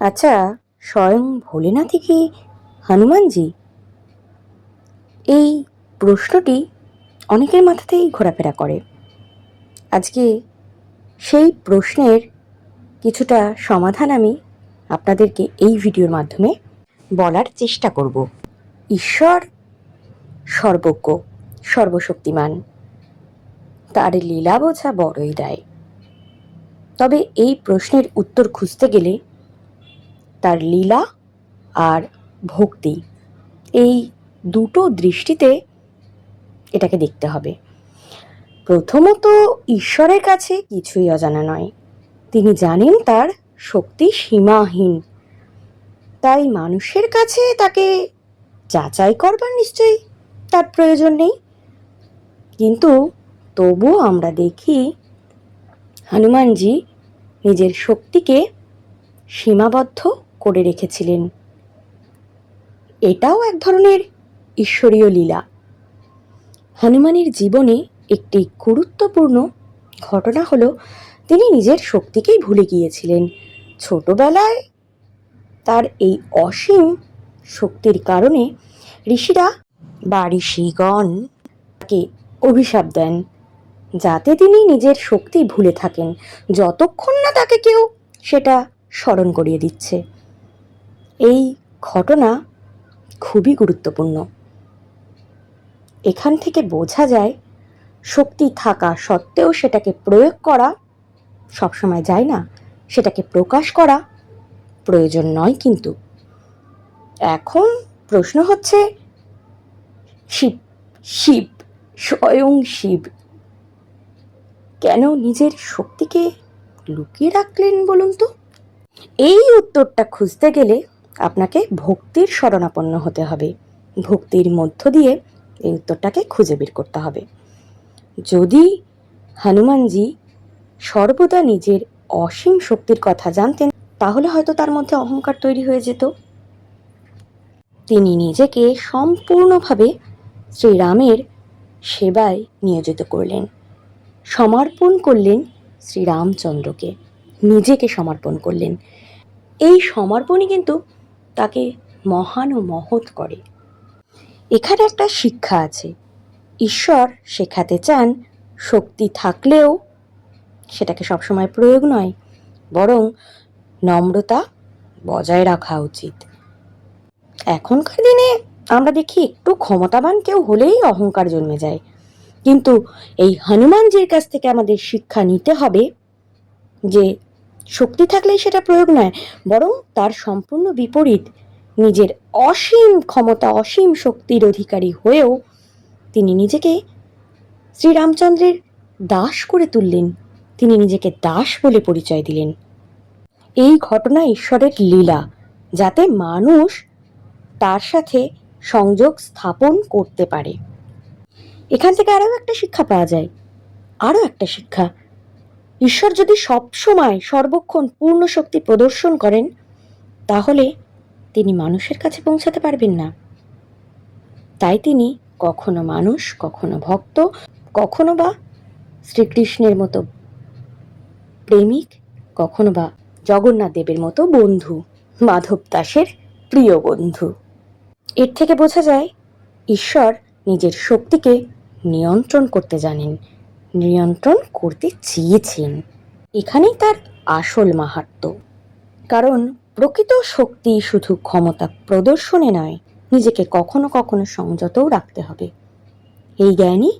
আচ্ছা, স্বয়ং ভোলেনাথই কি হনুমানজি? এই প্রশ্নটি অনেকের মাথাতেই ঘোরাফেরা করে। আজকে সেই প্রশ্নের কিছুটা সমাধান আমি আপনাদেরকে এই ভিডিওর মাধ্যমে বলার চেষ্টা করব। ঈশ্বর সর্বজ্ঞ, সর্বশক্তিমান, তার লীলা বোঝা বড়ই দায়। তবে এই প্রশ্নের উত্তর খুঁজতে গেলে তার লীলা আর ভক্তি, এই দুটো দৃষ্টিতে এটাকে দেখতে হবে। প্রথমত, ঈশ্বরের কাছে কিছুই অজানা নয়। তিনি জানেন তার শক্তি সীমাহীন, তাই মানুষের কাছে তাকে যাচাই করবার নিশ্চয়ই তার প্রয়োজন নেই। কিন্তু তবুও আমরা দেখি হনুমানজি নিজের শক্তিকে সীমাবদ্ধ করে রেখেছিলেন। এটাও এক ধরনের ঈশ্বরীয় লীলা। হনুমানের জীবনে একটি গুরুত্বপূর্ণ ঘটনা হলো, তিনি নিজের শক্তিকেই ভুলে গিয়েছিলেন। ছোটবেলায় তার এই অসীম শক্তির কারণে ঋষিরা বা ঋষিগণ তাকে অভিশাপ দেন, যাতে তিনি নিজের শক্তি ভুলে থাকেন, যতক্ষণ না তাকে কেউ সেটা স্মরণ করিয়ে দিচ্ছে। এই ঘটনা খুবই গুরুত্বপূর্ণ। এখান থেকে বোঝা যায়, শক্তি থাকা সত্ত্বেও সেটাকে প্রয়োগ করা সবসময় যায় না, সেটাকে প্রকাশ করা প্রয়োজন নয়। কিন্তু এখন প্রশ্ন হচ্ছে, শিব শিব স্বয়ং শিব কেন নিজের শক্তিকে লুকিয়ে রাখলেন বলুন তো? এই উত্তরটা খুঁজতে গেলে আপনাকে ভক্তির শরণাপন্ন হতে হবে। ভক্তির মধ্য দিয়ে এই উত্তরটাকে খুঁজে বের করতে হবে। যদি হনুমানজি সর্বদা নিজের অসীম শক্তির কথা জানতেন, তাহলে হয়তো তার মধ্যে অহংকার তৈরি হয়ে যেত। তিনি নিজেকে সম্পূর্ণভাবে শ্রীরামের সেবায় নিয়োজিত করলেন, সমর্পণ করলেন শ্রীরামচন্দ্রকে, নিজেকে সমর্পণ করলেন। এই সমর্পণই কিন্তু তাকে মহান ও মহৎ করে। এখানে একটা শিক্ষা আছে। ঈশ্বর শেখাতে চান, শক্তি থাকলেও সেটাকে সবসময় প্রয়োগ নয়, বরং নম্রতা বজায় রাখা উচিত। এখনকার দিনে আমরা দেখি একটু ক্ষমতাবান কেউ হলেই অহংকার জন্মে যায়, কিন্তু এই হনুমানজির কাছ থেকে আমাদের শিক্ষা নিতে হবে যে শক্তি থাকলেই সেটা প্রয়োগ নয়, বরং তার সম্পূর্ণ বিপরীত। নিজের অসীম ক্ষমতা, অসীম শক্তির অধিকারী হয়েও তিনি নিজেকে শ্রীরামচন্দ্রের দাস করে তুললেন, তিনি নিজেকে দাস বলে পরিচয় দিলেন। এই ঘটনা ঈশ্বরের লীলা, যাতে মানুষ তার সাথে সংযোগ স্থাপন করতে পারে। এখান থেকে আরও একটা শিক্ষা পাওয়া যায়। আরও একটা শিক্ষা, ঈশ্বর যদি সবসময় সর্বক্ষণ পূর্ণ শক্তি প্রদর্শন করেন, তাহলে তিনি মানুষের কাছে পৌঁছাতে পারবেন না। তাই তিনি কখনো মানুষ, কখনো ভক্ত, কখনো বা শ্রীকৃষ্ণের মতো প্রেমিক, কখনো বা জগন্নাথ দেবের মতো বন্ধু, মাধব দাসের প্রিয় বন্ধু। এর থেকে বোঝা যায়, ঈশ্বর নিজের শক্তিকে নিয়ন্ত্রণ করতে জানেন, নিয়ন্ত্রণ করতে চেয়েছেন। এখানেই তার আসল মাহাত্ম্য। কারণ প্রকৃত শক্তি শুধু ক্ষমতা প্রদর্শনে নয়, নিজেকে কখনো কখনো সংযতও রাখতে হবে। এই জ্ঞানই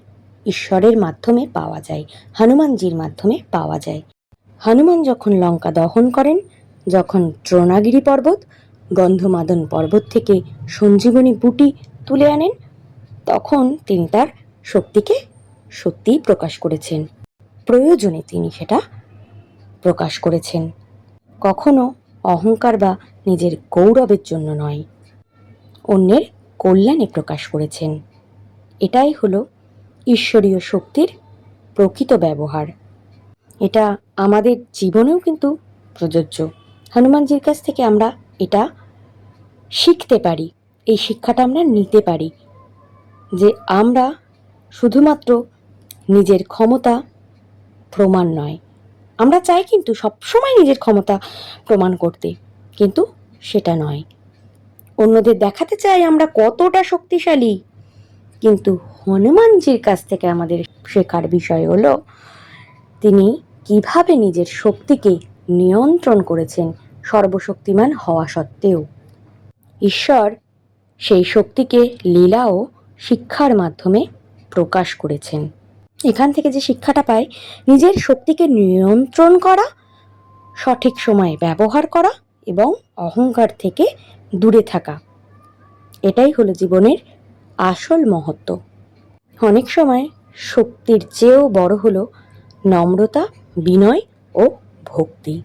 ঈশ্বরের মাধ্যমে পাওয়া যায়, হনুমানজির মাধ্যমে পাওয়া যায়। হনুমান যখন লঙ্কা দহন করেন, যখন দ্রোণাগিরি পর্বত, গন্ধমাদন পর্বত থেকে সঞ্জীবনী বুটি তুলে আনেন, তখন তিনি তার শক্তিকে সত্যিই প্রকাশ করেছেন। প্রয়োজনে তিনি সেটা প্রকাশ করেছেন, কখনো অহংকার বা নিজের গৌরবের জন্য নয়, অন্যের কল্যাণে প্রকাশ করেছেন। এটাই হলো ঈশ্বরীয় শক্তির প্রকৃত ব্যবহার। এটা আমাদের জীবনেও কিন্তু প্রযোজ্য। হনুমানজির কাছ থেকে আমরা এটা শিখতে পারি, এই শিক্ষাটা আমরা নিতে পারি যে আমরা শুধুমাত্র নিজের ক্ষমতা প্রমাণ নয়, আমরা চাই কিন্তু সবসময় নিজের ক্ষমতা প্রমাণ করতে, কিন্তু সেটা নয়। অন্যদের দেখাতে চাই আমরা কতটা শক্তিশালী, কিন্তু হনুমানজির কাছ থেকে আমাদের শেখার বিষয় হলো তিনি কিভাবে নিজের শক্তিকে নিয়ন্ত্রণ করেছেন সর্বশক্তিমান হওয়া সত্ত্বেও। ঈশ্বর সেই শক্তিকে লীলা ও শিক্ষার মাধ্যমে প্রকাশ করেছেন। এখান থেকে যে শিক্ষাটা পাই, নিজের শক্তিকে নিয়ন্ত্রণ করা, সঠিক সময়ে ব্যবহার করা এবং অহংকার থেকে দূরে থাকা, এটাই হলো জীবনের আসল মহত্ব। অনেক সময় শক্তির চেয়েও বড় হলো নম্রতা, বিনয় ও ভক্তি।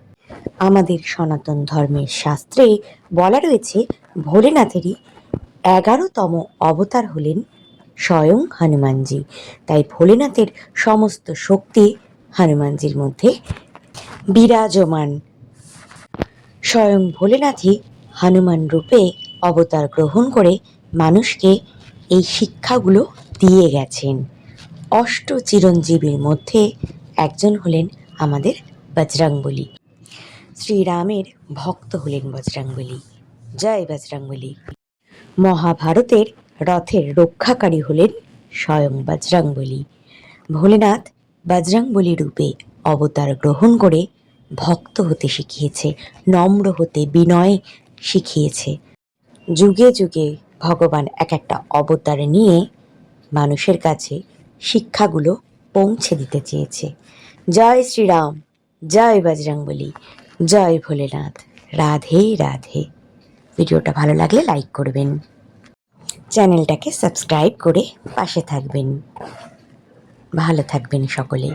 আমাদের সনাতন ধর্মের শাস্ত্রে বলা রয়েছে ভোলেনাথেরই 11তম অবতার হলেন স্বয়ং হনুমানজি। তাই ভোলেনাথের সমস্ত শক্তি হনুমানজির মধ্যে বিরাজমান। স্বয়ং ভোলেনাথই হনুমান রূপে অবতার গ্রহণ করে মানুষকে এই শিক্ষাগুলো দিয়ে গেছেন। অষ্ট চিরঞ্জীবীর মধ্যে একজন হলেন আমাদের বজরংবলী। শ্রীরামের ভক্ত হলেন বজরংবলী। জয় বজরংবলী। মহাভারতের রথের রক্ষাকারী হলেন স্বয়ং বজরংবলী। ভোলেনাথ বজরংবলী রূপে অবতার গ্রহণ করে ভক্ত হতে শিখিয়েছে, নম্র হতে, বিনয় শিখিয়েছে। যুগে যুগে ভগবান এক একটা অবতার নিয়ে মানুষের কাছে শিক্ষাগুলো পৌঁছে দিতে চেয়েছে। জয় শ্রীরাম, জয় বজরংবলী, জয় ভোলেনাথ। রাধে রাধে। ভিডিওটা ভালো লাগলে লাইক করবেন, চ্যানেলটাকে সাবস্ক্রাইব করে পাশে থাকবেন। ভালো থাকবেন সকলে।